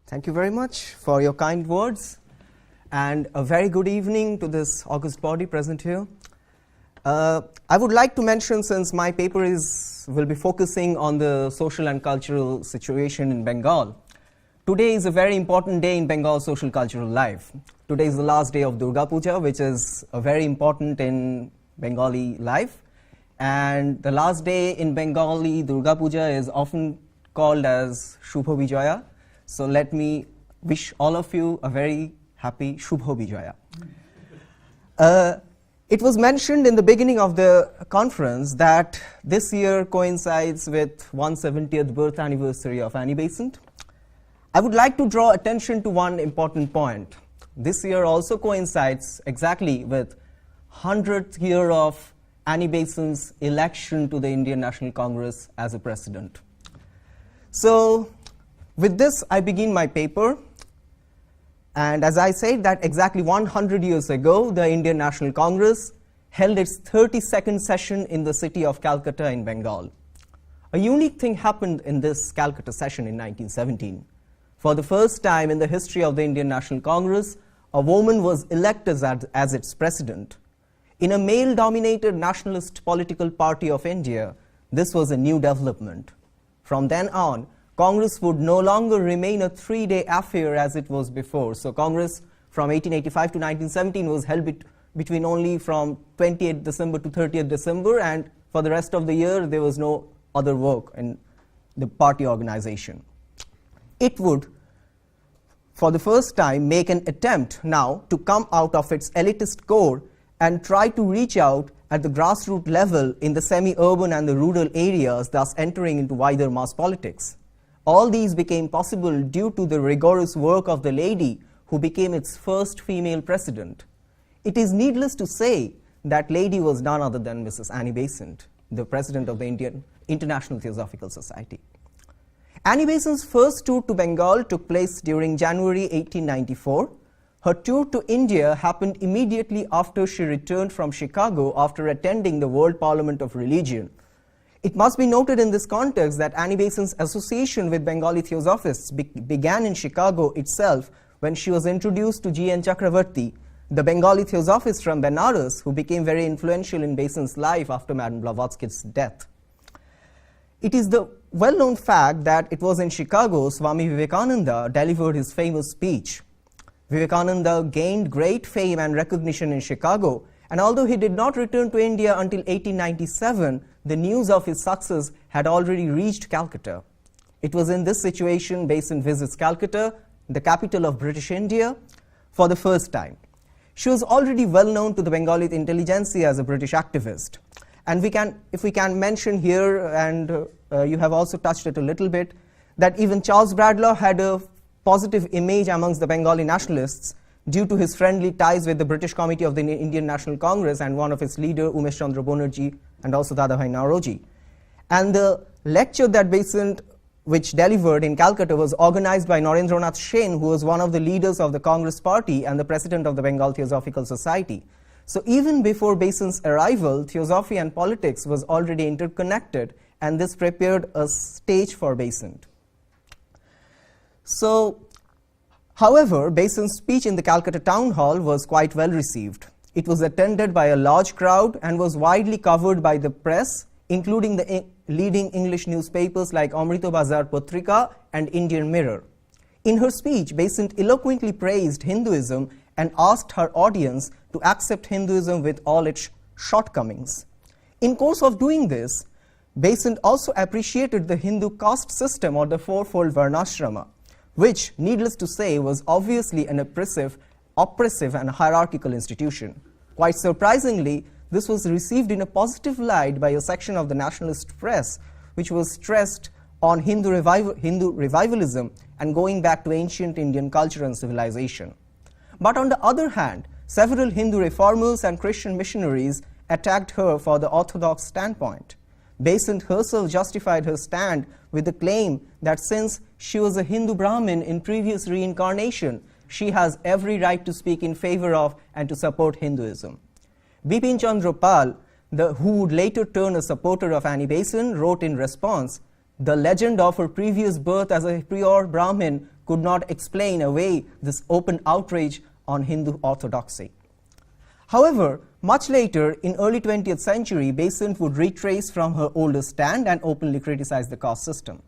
Thank you very much for your kind words, and a very good evening to this august body present here. I would like to mention, since my paper will be focusing on the social and cultural situation in Bengal, today is a very important day in Bengal's social cultural life. Today is the last day of Durga Puja, which is very important in Bengali life. And the last day in Bengali Durga Puja is often called as Shubho Bijaya. So let me wish all of you a very happy Shubho Bijaya. It was mentioned in the beginning of the conference that this year coincides with 170th birth anniversary of Annie Besant. I would like to draw attention to one important point. This year also coincides exactly with 100th year of Annie Besant's election to the Indian National Congress as a president. So, with this, I begin my paper. And as I said, that exactly 100 years ago, the Indian National Congress held its 32nd session in the city of Calcutta in Bengal. A unique thing happened in this Calcutta session in 1917. For the first time in the history of the Indian National Congress, a woman was elected as its president. In a male-dominated nationalist political party of India, this was a new development. From then on, Congress would no longer remain a three-day affair as it was before. So Congress from 1885 to 1917 was held between only from 28th December to 30th December, and for the rest of the year there was no other work in the party organization. It would, for the first time, make an attempt now to come out of its elitist core and try to reach out at the grassroots level in the semi-urban and the rural areas, thus entering into wider mass politics. All these became possible due to the rigorous work of the lady who became its first female president. It is needless to say that lady was none other than Mrs. Annie Besant, the president of the International Theosophical Society. Annie Besant's first tour to Bengal took place during January 1894. Her tour to India happened immediately after she returned from Chicago after attending the World Parliament of Religion. It must be noted in this context that Annie Besant's association with Bengali Theosophists began in Chicago itself when she was introduced to G. N. Chakravarti, the Bengali Theosophist from Benares, who became very influential in Besant's life after Madame Blavatsky's death. It is the well-known fact that it was in Chicago Swami Vivekananda delivered his famous speech. Vivekananda gained great fame and recognition in Chicago, and although he did not return to India until 1897, the news of his success had already reached Calcutta. It was in this situation Besant visits Calcutta, the capital of British India, for the first time. She was already well known to the Bengali intelligentsia as a British activist. And if we can mention here, and you have also touched it a little bit, that even Charles Bradlaugh had a positive image amongst the Bengali nationalists due to his friendly ties with the British Committee of the Indian National Congress and one of its leaders, Umesh Chandra Banerjee, and also Dadabhai Naoroji. And the lecture that Besant, which delivered in Calcutta, was organized by Narendranath Sen, who was one of the leaders of the Congress Party and the president of the Bengal Theosophical Society. So even before Besant's arrival, theosophy and politics was already interconnected, and this prepared a stage for Besant. So, however, Besant's speech in the Calcutta Town Hall was quite well received. It was attended by a large crowd and was widely covered by the press, including the leading English newspapers like Amrita Bazar Patrika and Indian Mirror. In her speech, Besant eloquently praised Hinduism and asked her audience to accept Hinduism with all its shortcomings. In course of doing this, Besant also appreciated the Hindu caste system, or the fourfold Varnashrama, which, needless to say, was obviously an oppressive and hierarchical institution. Quite surprisingly, this was received in a positive light by a section of the nationalist press, which was stressed on Hindu revivalism and going back to ancient Indian culture and civilization. But on the other hand, several Hindu reformers and Christian missionaries attacked her for the orthodox standpoint. Besant herself justified her stand with the claim that since she was a Hindu Brahmin in previous reincarnation, she has every right to speak in favor of and to support Hinduism. Bipin Chandra Pal, who would later turn a supporter of Annie Besant, wrote in response, "The legend of her previous birth as a pure Brahmin could not explain away this open outrage on Hindu orthodoxy. However, much later, in early 20th century, Besant would retrace from her older stand and openly criticize the caste system.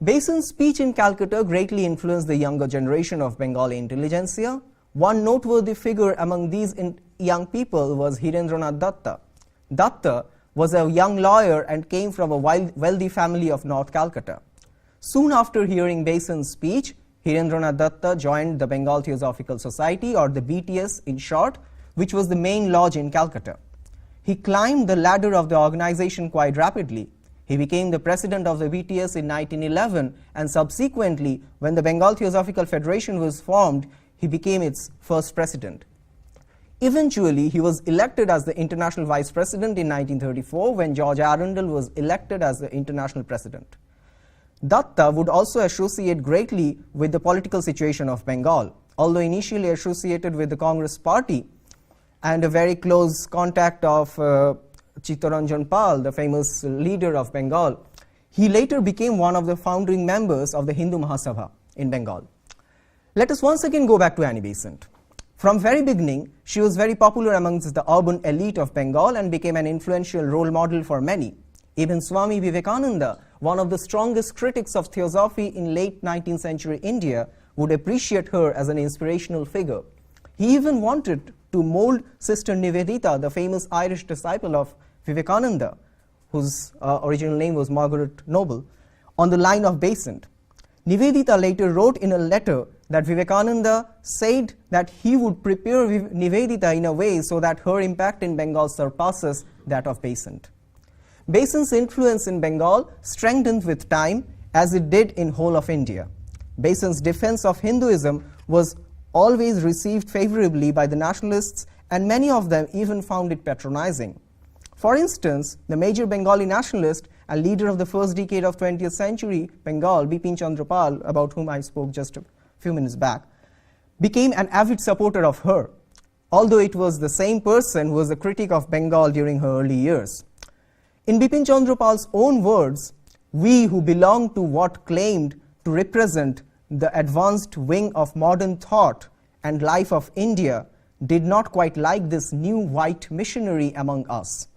Besant's speech in Calcutta greatly influenced the younger generation of Bengali intelligentsia. One noteworthy figure among these young people was Hirendranath Datta. Datta was a young lawyer and came from a wealthy family of North Calcutta. Soon after hearing Besant's speech, Hirendranath Datta joined the Bengal Theosophical Society, or the BTS in short, which was the main lodge in Calcutta. He climbed the ladder of the organization quite rapidly. He became the president of the BTS in 1911, and subsequently, when the Bengal Theosophical Federation was formed, he became its first president. Eventually, he was elected as the international vice president in 1934 when George Arundel was elected as the international president. Datta would also associate greatly with the political situation of Bengal. Although initially associated with the Congress party and a very close contact of Chittaranjan Pal, the famous leader of Bengal, he later became one of the founding members of the Hindu Mahasabha in Bengal. Let us once again go back to Annie Besant. From very beginning, she was very popular amongst the urban elite of Bengal and became an influential role model for many. Even Swami Vivekananda, one of the strongest critics of theosophy in late 19th century India, would appreciate her as an inspirational figure. He even wanted to mold Sister Nivedita, the famous Irish disciple of Vivekananda, whose original name was Margaret Noble, on the line of Besant. Nivedita later wrote in a letter that Vivekananda said that he would prepare Nivedita in a way so that her impact in Bengal surpasses that of Besant. Besant's influence in Bengal strengthened with time, as it did in whole of India. Besant's defense of Hinduism was always received favorably by the nationalists, and many of them even found it patronizing. For instance, the major Bengali nationalist and leader of the first decade of 20th century Bengal, Bipin Chandra Pal, about whom I spoke just a few minutes back, became an avid supporter of her, although it was the same person who was a critic of Bengal during her early years. In Bipin Chandra Pal's own words, we who belong to what claimed to represent the advanced wing of modern thought and life of India did not quite like this new white missionary among us.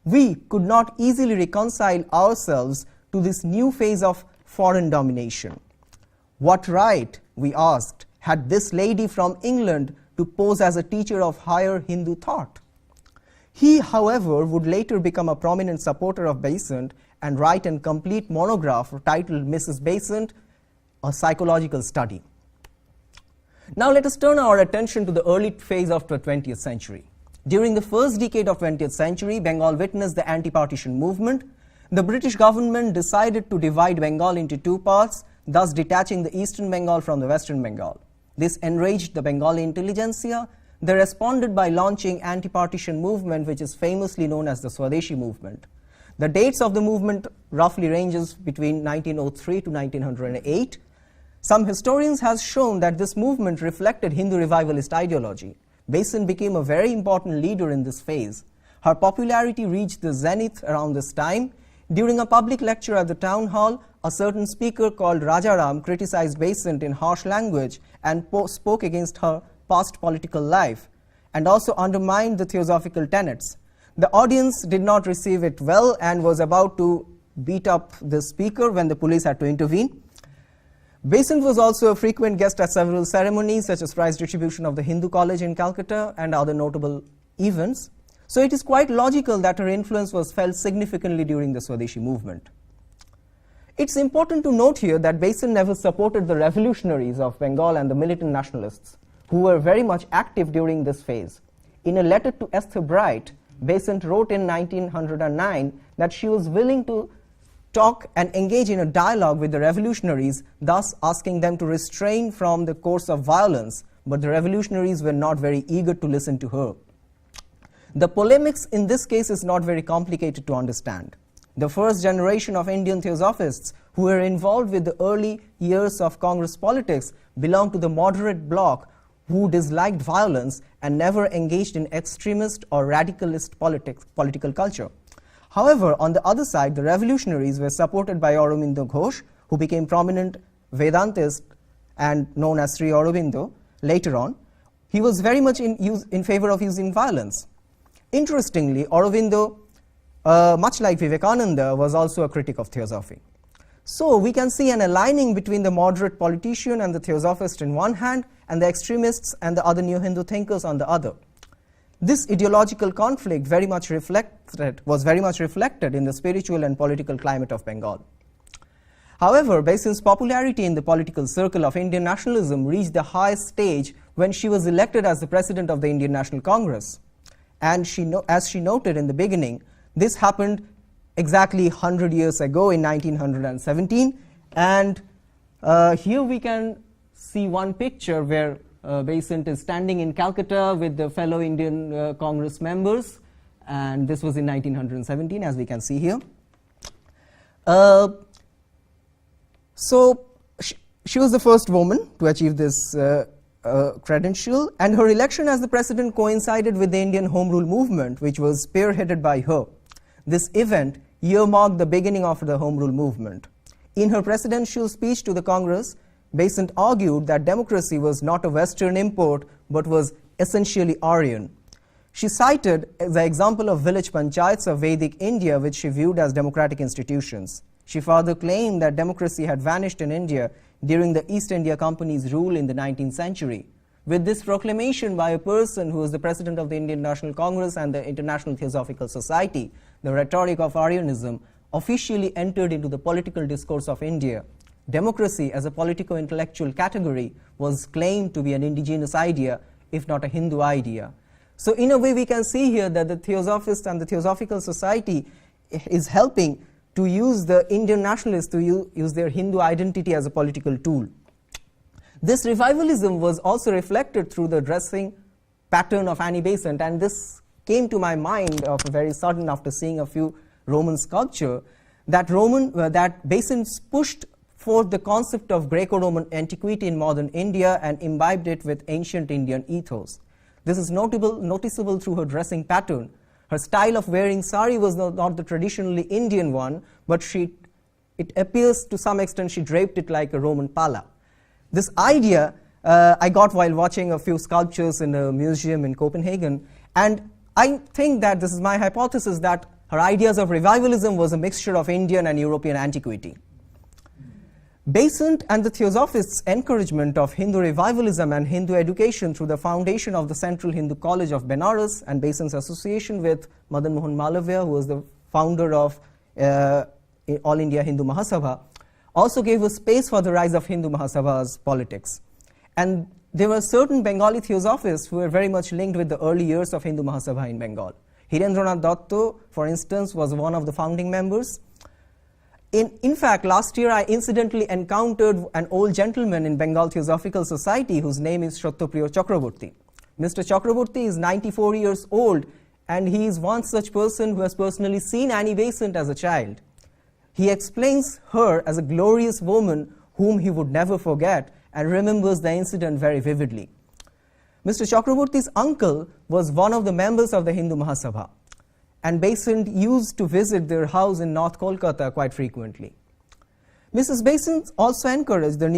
We could not easily reconcile ourselves to this new phase of foreign domination. What right, we asked, had this lady from England to pose as a teacher of higher Hindu thought? He, however, would later become a prominent supporter of Besant and write a complete monograph titled Mrs. Besant, a psychological study. Now let us turn our attention to the early phase of the 20th century. During the first decade of 20th century, Bengal witnessed the anti-partition movement. The British government decided to divide Bengal into two parts, thus detaching the eastern Bengal from the western Bengal. This enraged the Bengali intelligentsia. They responded by launching anti-partition movement, which is famously known as the Swadeshi movement. The dates of the movement roughly ranges between 1903 to 1908. Some historians have shown that this movement reflected Hindu revivalist ideology. Besant became a very important leader in this phase. Her popularity reached the zenith around this time. During a public lecture at the town hall, a certain speaker called Rajaram criticized Besant in harsh language and spoke against her past political life and also undermined the theosophical tenets. The audience did not receive it well and was about to beat up the speaker when the police had to intervene. Besant was also a frequent guest at several ceremonies such as prize distribution of the Hindu College in Calcutta and other notable events. So it is quite logical that her influence was felt significantly during the Swadeshi movement. It's important to note here that Besant never supported the revolutionaries of Bengal and the militant nationalists, who were very much active during this phase. In a letter to Esther Bright, Besant wrote in 1909 that she was willing to talk and engage in a dialogue with the revolutionaries, thus asking them to restrain from the course of violence, but the revolutionaries were not very eager to listen to her. The polemics in this case is not very complicated to understand. The first generation of Indian theosophists who were involved with the early years of Congress politics belonged to the moderate bloc who disliked violence and never engaged in extremist or radicalist political culture. However, on the other side, the revolutionaries were supported by Aurobindo Ghosh, who became prominent Vedantist and known as Sri Aurobindo later on, he was very much in favor of using violence. Interestingly, Aurobindo, much like Vivekananda, was also a critic of theosophy. So we can see an aligning between the moderate politician and the theosophist in one hand, and the extremists and the other new Hindu thinkers on the other. This ideological conflict was very much reflected in the spiritual and political climate of Bengal. However, Besant's popularity in the political circle of Indian nationalism reached the highest stage when she was elected as the President of the Indian National Congress. And as she noted in the beginning, this happened exactly 100 years ago in 1917. And here we can see one picture where Besant is standing in Calcutta with the fellow Indian Congress members. And this was in 1917, as we can see here. So she was the first woman to achieve this credential, and her election as the president coincided with the Indian Home Rule movement, which was spearheaded by her. This event earmarked the beginning of the Home Rule movement. In her presidential speech to the Congress, Besant argued that democracy was not a Western import but was essentially Aryan. She cited the example of village panchayats of Vedic India, which she viewed as democratic institutions. She further claimed that democracy had vanished in India during the East India Company's rule in the 19th century. With this proclamation by a person who was the president of the Indian National Congress and the International Theosophical Society, the rhetoric of Aryanism officially entered into the political discourse of India. Democracy as a politico-intellectual category was claimed to be an indigenous idea, if not a Hindu idea. So in a way we can see here that the Theosophist and the Theosophical Society is helping to use the Indian nationalists to use their Hindu identity as a political tool. This revivalism was also reflected through the dressing pattern of Annie Besant, and this came to my mind of a very sudden after seeing a few Roman sculpture, that Besant pushed forth the concept of Greco-Roman antiquity in modern India and imbibed it with ancient Indian ethos. This is noticeable through her dressing pattern. Her style of wearing sari was not the traditionally Indian one, but it appears to some extent she draped it like a Roman palla. This idea I got while watching a few sculptures in a museum in Copenhagen, and I think that this is my hypothesis that her ideas of revivalism was a mixture of Indian and European antiquity. Besant and the Theosophists' encouragement of Hindu revivalism and Hindu education through the foundation of the Central Hindu College of Benares and Besant's association with Madan Mohan Malaviya, who was the founder of All India Hindu Mahasabha, also gave a space for the rise of Hindu Mahasabha's politics. And there were certain Bengali Theosophists who were very much linked with the early years of Hindu Mahasabha in Bengal. Hirendranath Datto, for instance, was one of the founding members. In fact, last year I incidentally encountered an old gentleman in Bengal Theosophical Society whose name is Satyapriya Chakraborty. Mr. Chakraborty is 94 years old, and he is one such person who has personally seen Annie Besant as a child. He explains her as a glorious woman whom he would never forget and remembers the incident very vividly. Mr. Chakraborty's uncle was one of the members of the Hindu Mahasabha, and Besant used to visit their house in North Kolkata quite frequently. Mrs. Besant also encouraged the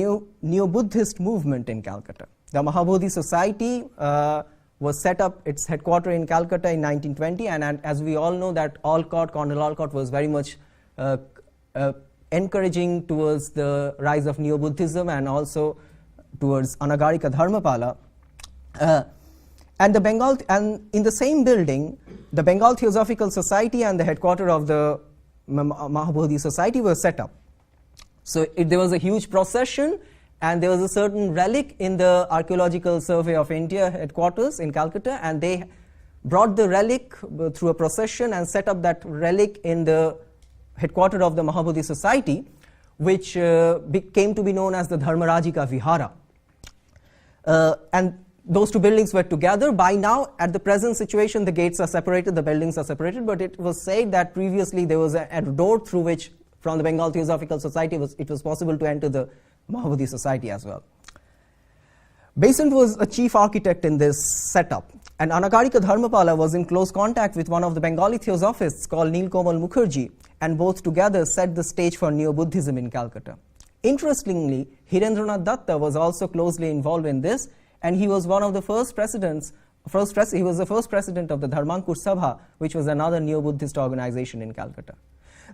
Neo-Buddhist movement in Calcutta. The Mahabodhi Society was set up its headquarters in Calcutta in 1920, and as we all know that Colonel Alcott was very much encouraging towards the rise of Neo-Buddhism and also towards Anagarika Dharmapala. And in the same building, the Bengal Theosophical Society and the headquarters of the Mahabodhi Society were set up. So there was a huge procession, and there was a certain relic in the Archaeological Survey of India headquarters in Calcutta, and they brought the relic through a procession and set up that relic in the headquarters of the Mahabodhi Society, which came to be known as the Dharmarajika Vihara. And those two buildings were together. By now, at the present situation, the gates are separated, the buildings are separated, but it was said that previously there was a door through which, from the Bengal Theosophical Society, it was possible to enter the Mahabodhi Society as well. Besant was a chief architect in this setup, and Anagarika Dharmapala was in close contact with one of the Bengali Theosophists called Nilkamal Mukherjee, and both together set the stage for Neo-Buddhism in Calcutta. Interestingly, Hirendranath Datta was also closely involved in this, and he was one of the first presidents. He was the first president of the Dharmankur Sabha, which was another neo-Buddhist organization in Calcutta.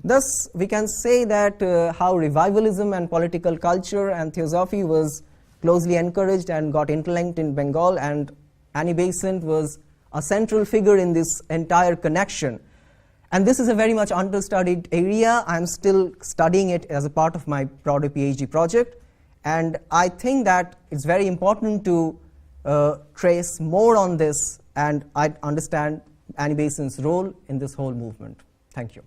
Thus, we can say that how revivalism and political culture and theosophy was closely encouraged and got interlinked in Bengal, and Annie Besant was a central figure in this entire connection. And this is a very much understudied area. I'm still studying it as a part of my broader PhD project, and I think that it's very important to trace more on this, and I understand Annie Besant's role in this whole movement. Thank you.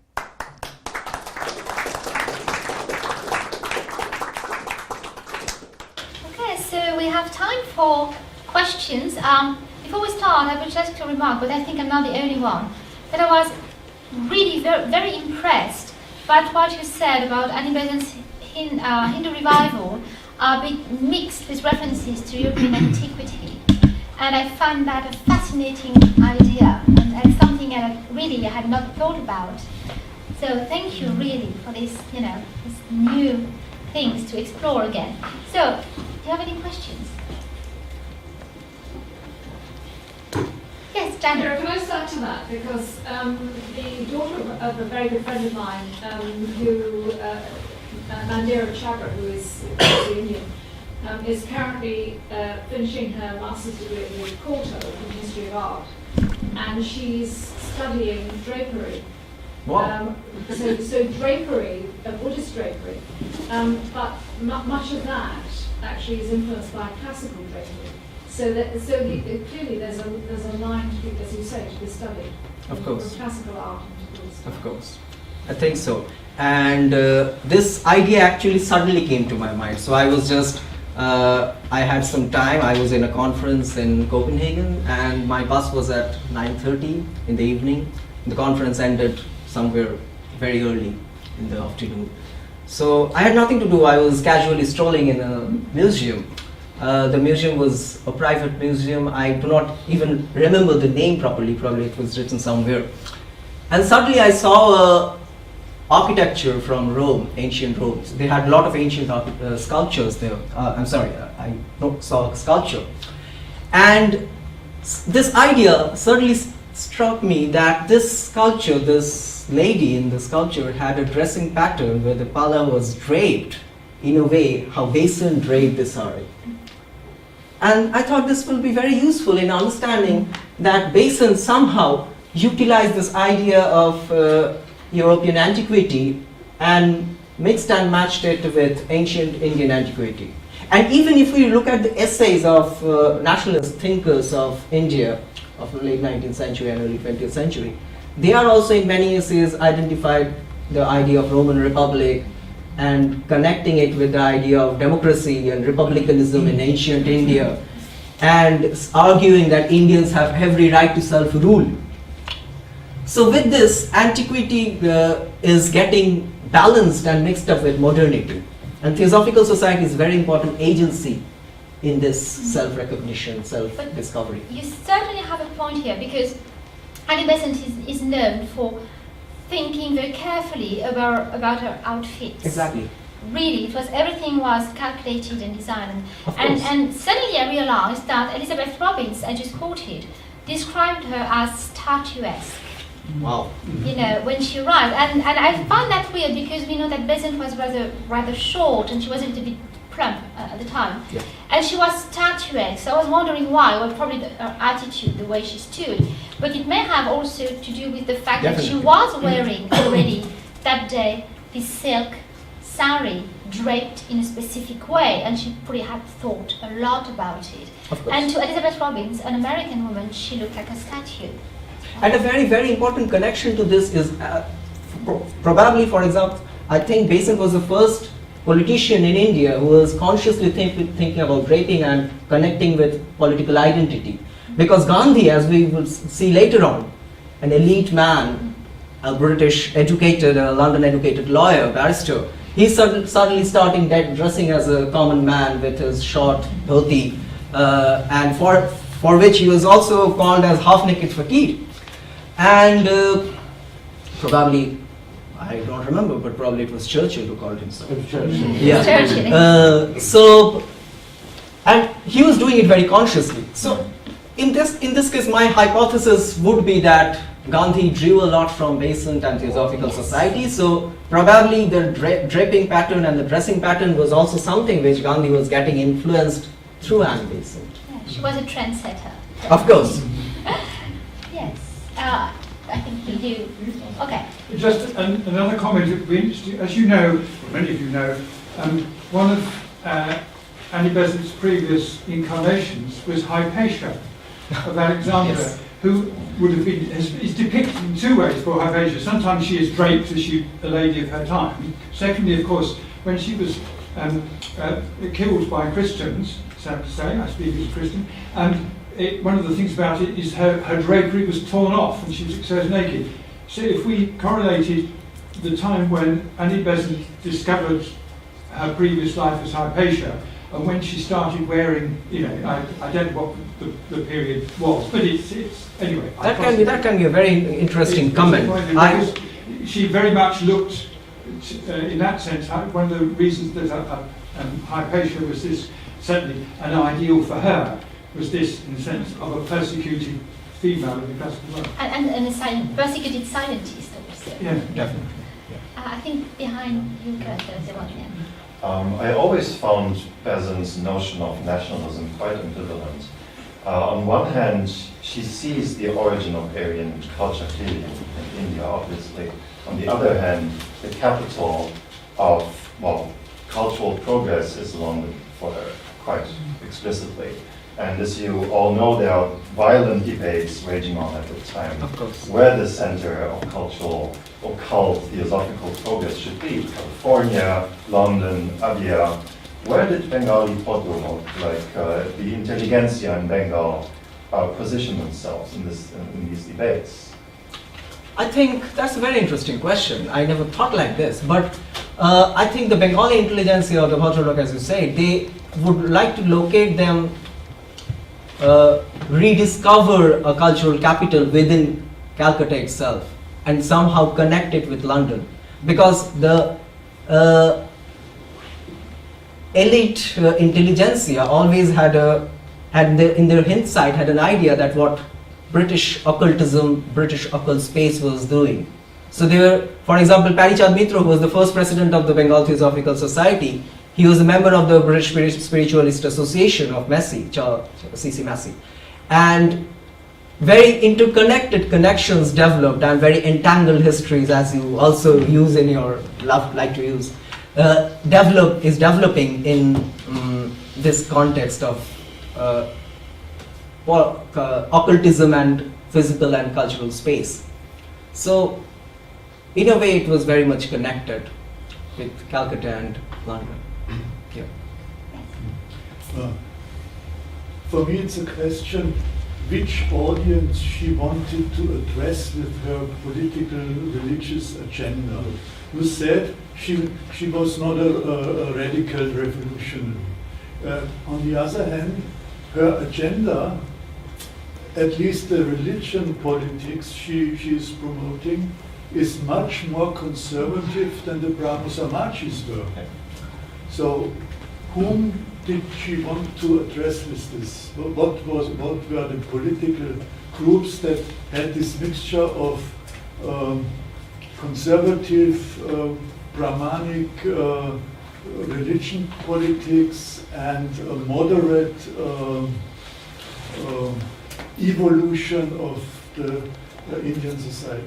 Okay, so we have time for questions. Before we start, I would just to remark, but I think I'm not the only one, that I was really very impressed by what you said about Annie Besant's Hindu revival, a bit mixed with references to European antiquity. And I find that a fascinating idea, and something I really had not thought about. So thank you really for this, these new things to explore again. So, do you have any questions? Yes, Janet. Can I start to that? Because the daughter of a very good friend of mine, Mandira Chabra, who is Indian, is currently finishing her master's degree at the Corto in History of Art, and she's studying drapery. Wow. So drapery, Buddhist drapery, but much of that actually is influenced by classical drapery. Clearly there's a line to be, as you say, to be studied. Of course. From classical art into Buddhist art. Of course. I think so. And this idea actually suddenly came to my mind. So I was just, I had some time. I was in a conference in Copenhagen, and my bus was at 9:30 in the evening. The conference ended somewhere very early in the afternoon. So I had nothing to do. I was casually strolling in a museum. The museum was a private museum. I do not even remember the name properly. Probably it was written somewhere. And suddenly I saw architecture from Rome, ancient Rome. So they had a lot of ancient sculptures there. I saw a sculpture. And this idea certainly struck me that this sculpture, this lady in the sculpture had a dressing pattern where the pala was draped in a way how Besant draped the sari. And I thought this will be very useful in understanding that Besant somehow utilized this idea of European antiquity and mixed and matched it with ancient Indian antiquity. And even if we look at the essays of nationalist thinkers of India of the late 19th century and early 20th century, they are also in many essays identified the idea of Roman Republic and connecting it with the idea of democracy and republicanism in ancient India, and arguing that Indians have every right to self-rule. So with this, antiquity is getting balanced and mixed up with modernity. And Theosophical Society is a very important agency in this self-recognition, self-discovery. You certainly have a point here, because Annie Besant is known for thinking very carefully about her outfits. Exactly. Really, everything was calculated and designed. And suddenly I realized that Elizabeth Robbins, I just quoted, described her as statuesque. Wow. When she arrived. And I found that weird, because we know that Besant was rather short, and she was a little bit plump at the time. Yeah. And she was statuesque, so I was wondering why. Well, probably her attitude, the way she stood. But it may have also to do with the fact that she was wearing already that day this silk sari draped in a specific way, and she probably had thought a lot about it. Of course. And to Elizabeth Robbins, an American woman, she looked like a statue. And a very, very important connection to this is probably, for example, I think Besant was the first politician in India who was consciously thinking about draping and connecting with political identity. Because Gandhi, as we will see later on, an elite man, a British educated, a London educated lawyer, barrister, he's suddenly starting dressing as a common man with his short dhoti, and for which he was also called as half-naked fakir. And probably I don't remember, but probably it was Churchill who called him so. Churchill. Yeah. Churchill. So, and he was doing it very consciously. So, in this case, my hypothesis would be that Gandhi drew a lot from Besant and Theosophical Society. So, probably the draping pattern and the dressing pattern was also something which Gandhi was getting influenced through Annie Besant. Yeah, she was a trendsetter. Of course. Yes. I think you do. Okay. Just another comment that would be interesting. As you know, many of you know, one of Annie Besant's previous incarnations was Hypatia of Alexander, Yes. who would have been is depicted in two ways for Hypatia. Sometimes she is draped as a lady of her time. Secondly, of course, when she was killed by Christians, sad to say, I speak as a Christian, one of the things about it is her drapery was torn off and she was exposed naked. So if we correlated the time when Annie Besant discovered her previous life as Hypatia and when she started wearing, I don't know what the period was, but it's anyway. That can be a very interesting comment. Because she very much looked, in that sense, one of the reasons that Hypatia was this, certainly an ideal for her, was this, in the sense of a persecuted female in the classical world. And a persecuted scientist also. Yeah, definitely. I think behind you, Kurt, there's one there. I always found Besant's notion of nationalism quite ambivalent. On one hand, she sees the origin of Aryan culture clearly in India, obviously. On the other hand, the capital of, cultural progress is London for her, quite explicitly. And as you all know, there are violent debates raging on at the time. Of course. Where the center of cultural, occult, theosophical progress should be. California, London, India. Where did Bengali Podro, like the intelligentsia in Bengal, position themselves in these debates? I think that's a very interesting question. I never thought like this, but I think the Bengali intelligentsia or the Bhadralok, as you say, they would like to locate them, rediscover a cultural capital within Calcutta itself and somehow connect it with London, because the elite intelligentsia always in their hindsight had an idea that what British occultism, British occult space was doing. So they were, for example, Parichand Mitra, who was the first president of the Bengal Theosophical Society, he was a member of the British Spiritualist Association of Massey, C.C. Massey. And very interconnected connections developed and very entangled histories, as you also use in your like to use, is developing in this context of occultism and physical and cultural space. So, in a way, it was very much connected with Calcutta and London. Yeah. For me, it's a question which audience she wanted to address with her political, religious agenda. You said she was not a radical revolutionary. On the other hand, her agenda, at least the religion politics she is promoting, is much more conservative than the Brahmo Samajis were. So, whom did she want to address with this? What were the political groups that had this mixture of conservative, Brahmanic religion politics and a moderate evolution of the Indian society?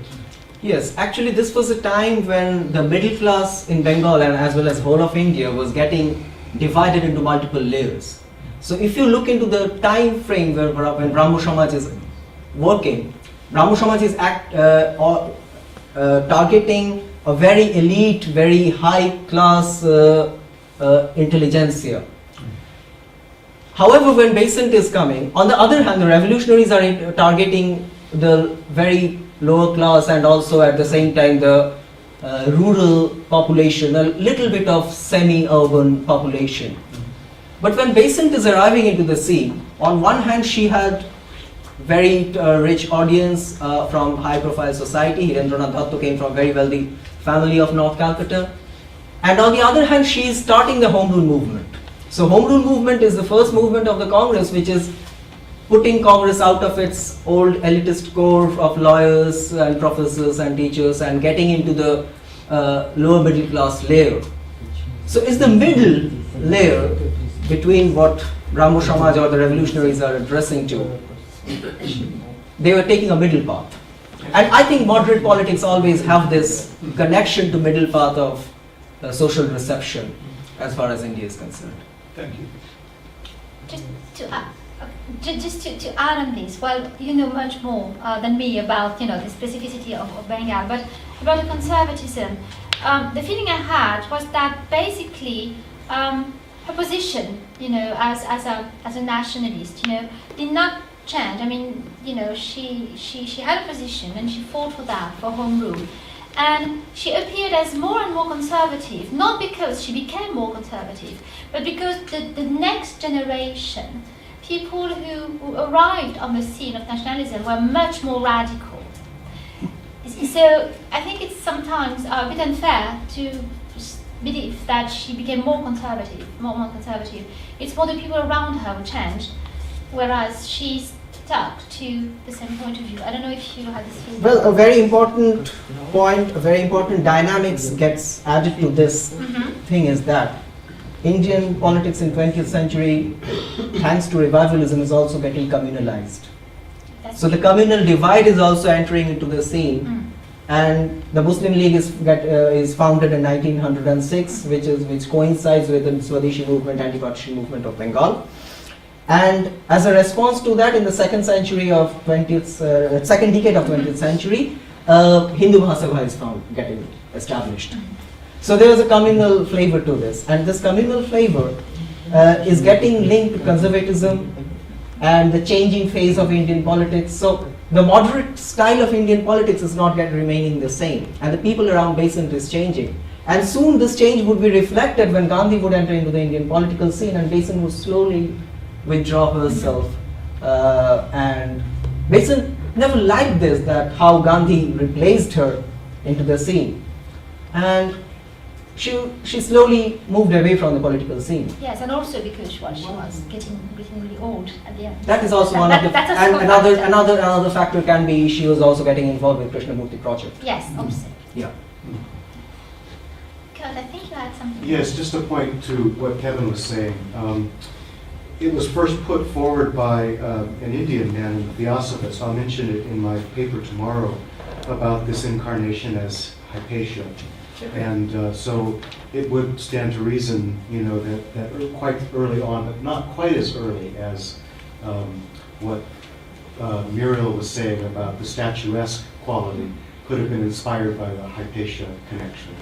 Yes, actually this was a time when the middle class in Bengal and as well as whole of India was getting divided into multiple layers. So if you look into the time frame when Brahmo Samaj is working, Brahmo Samaj is targeting a very elite, very high class intelligentsia. However, when Besant is coming, on the other hand, the revolutionaries are targeting the very lower class and also at the same time the rural population, a little bit of semi-urban population. But when Besant is arriving into the scene, on one hand she had very rich audience from high-profile society. Hirendranath Dutta came from very wealthy family of North Calcutta. And on the other hand, she is starting the Home Rule movement. So Home Rule movement is the first movement of the Congress which is putting Congress out of its old elitist core of lawyers and professors and teachers and getting into the lower middle class layer. So it's the middle layer between what Brahmo Samaj or the revolutionaries are addressing to. They were taking a middle path. And I think moderate politics always have this connection to middle path of social reception as far as India is concerned. Thank you. Just to add on this, well, you know much more than me about the specificity of Bengal, but about the conservatism. The feeling I had was that basically her position, as a nationalist, did not change. I mean, she had a position and she fought for that, for Home Rule. And she appeared as more and more conservative, not because she became more conservative, but because the next generation, people who arrived on the scene of nationalism, were much more radical. So I think it's sometimes a bit unfair to believe that she became more conservative, more conservative. It's more the people around her who changed, whereas she's stuck to the same point of view. I don't know if you had this feeling. Well, a very important point, a very important dynamics gets added to this thing is that Indian politics in 20th century, thanks to revivalism, is also getting communalized. So the communal divide is also entering into the scene, and the Muslim League is founded in 1906, which coincides with the Swadeshi movement, anti-partition movement of Bengal. And as a response to that, in the second decade of 20th century, Hindu Mahasabha is getting established. So there is a communal flavor to this, and this communal flavor is getting linked to conservatism and the changing phase of Indian politics. So the moderate style of Indian politics is not remaining the same, and the people around Besant is changing. And soon this change would be reflected when Gandhi would enter into the Indian political scene, and Besant would slowly withdraw herself. And Besant never liked this, that how Gandhi replaced her into the scene. And she slowly moved away from the political scene. Yes, and also because she was getting really old at the end. That is also one of the, and another factor can be she was also getting involved with Krishnamurti project. Yes, obviously. Yeah. Kurt, I think you had something. Yes, just a point to what Kevin was saying. It was first put forward by an Indian man in the Theosophist. I'll mention it in my paper tomorrow about this incarnation as Hypatia. And so it would stand to reason, that quite early on, but not quite as early as what Muriel was saying about the statuesque quality, could have been inspired by the Hypatia connection.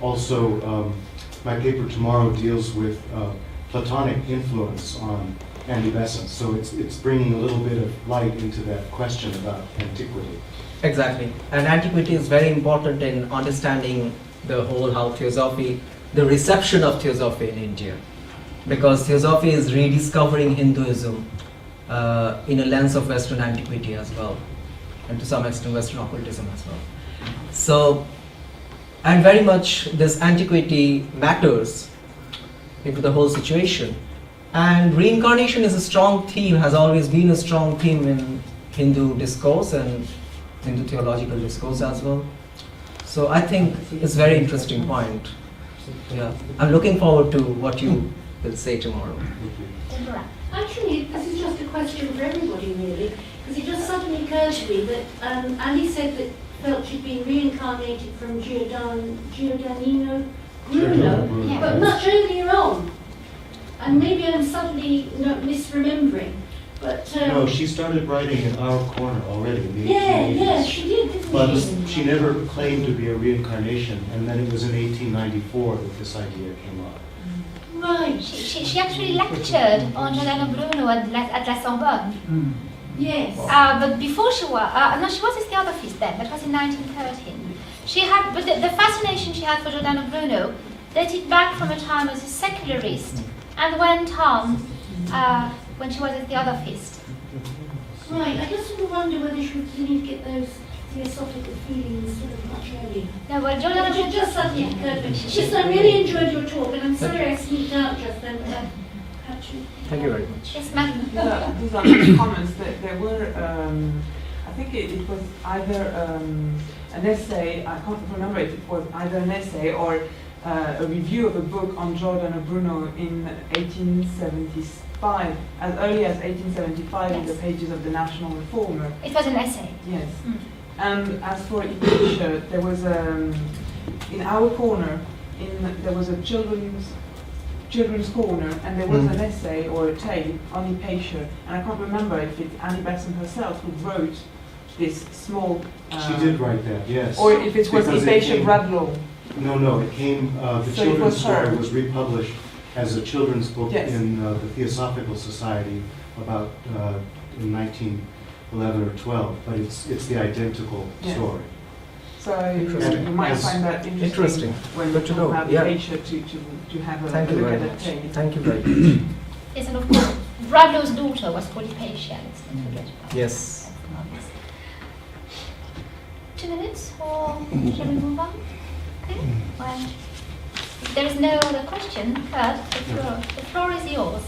Also, my paper tomorrow deals with Platonic influence on Andy Besant, so it's bringing a little bit of light into that question about antiquity. Exactly, and antiquity is very important in understanding the whole how theosophy, the reception of theosophy in India, because theosophy is rediscovering Hinduism in a lens of Western antiquity as well, and to some extent Western occultism as well. So, and very much this antiquity matters into the whole situation, and reincarnation is a strong theme, has always been a strong theme in Hindu discourse and Hindu theological discourse as well. So I think it's a very interesting point. Yeah, I'm looking forward to what you will say tomorrow. Actually, this is just a question for everybody, really, because it just suddenly occurred to me that Andy said that felt she'd been reincarnated from Giordano Bruno, Yeah. but much earlier on. And maybe I'm suddenly misremembering. But No, she started writing in Our Corner already in the 1880s. yeah, she did, didn't But she? she never claimed to be a reincarnation, and then it was in 1894 that this idea came up. Right. She actually lectured on Giordano Bruno at La Sorbonne. Yes. But before she was, no, she was a theosophist then. That was in 1913. She had, but the fascination she had for Giordano Bruno dated back from a time as a secularist and went on when she was a theosophist. Right. I just wonder whether she would need to get those theosophical feelings sort of much earlier. No, well, Jordana It just suddenly occurred to me. Just, I really enjoyed your talk, and I'm sorry I sneaked out just then, but I had to. Thank you very much. Yes, Maggie. These are nice comments. There were, I think it was either an essay, I can't remember if it was either an essay or a review of a book on Giordano Bruno in 1875, as early as 1875 in the pages of the National Reformer. It was an essay. Yes. Mm. And as for Hypatia, there was in our corner, there was a children's corner, and there was an essay or a tale on Hypatia, and I can't remember if it's Annie Besant herself who wrote this small. She did write that, yes. Or if it was Because Hypatia Bradlaugh. No, it came, the So it children's was her. story was republished as a children's book Yes. in the Theosophical Society about in 1911 or 12, but it's the identical Yes. story. So Interesting. you might Yes. find that interesting, Interesting. when Good we to talk know. about Yeah. Hypatia to have a Thank you look very at that much. tale. Thank you very much. Yes, and of course, Bradlaugh's daughter was called Hypatia. Let's not forget about Yes. that. 2 minutes, or shall we move on? Okay. Well, if there is no other question, Kurt, the floor is yours.